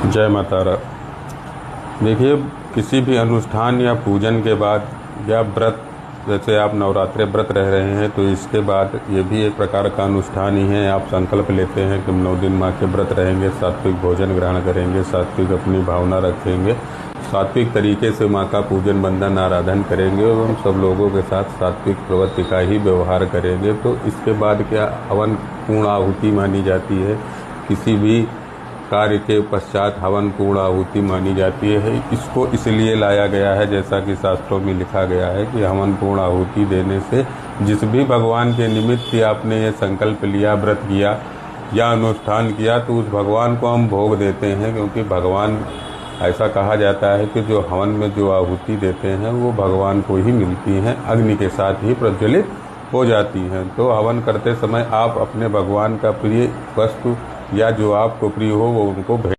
जय माता रा। देखिए, किसी भी अनुष्ठान या पूजन के बाद या व्रत, जैसे आप नवरात्रे व्रत रह रहे हैं तो इसके बाद ये भी एक प्रकार का अनुष्ठान ही है। आप संकल्प लेते हैं कि 9 दिन माँ के व्रत रहेंगे, सात्विक भोजन ग्रहण करेंगे, सात्विक अपनी भावना रखेंगे, सात्विक तरीके से माँ का पूजन बंदन आराधन करेंगे एवं सब लोगों के साथ सात्विक प्रवृत्ति का ही व्यवहार करेंगे। तो इसके बाद क्या हवन पूर्ण आहुति मानी जाती है। किसी भी कार्य के पश्चात हवन पूर्ण आहुति मानी जाती है। इसको इसलिए लाया गया है, जैसा कि शास्त्रों में लिखा गया है कि हवन पूर्ण आहुति देने से जिस भी भगवान के निमित्त आपने ये संकल्प लिया, व्रत किया या अनुष्ठान किया, तो उस भगवान को हम भोग देते हैं। क्योंकि भगवान, ऐसा कहा जाता है कि जो हवन में जो आहुति देते हैं वो भगवान को ही मिलती हैं, अग्नि के साथ ही प्रज्वलित हो जाती हैं। तो हवन करते समय आप अपने भगवान का प्रिय वस्तु या जो आपको प्रिय हो वो उनको भेंट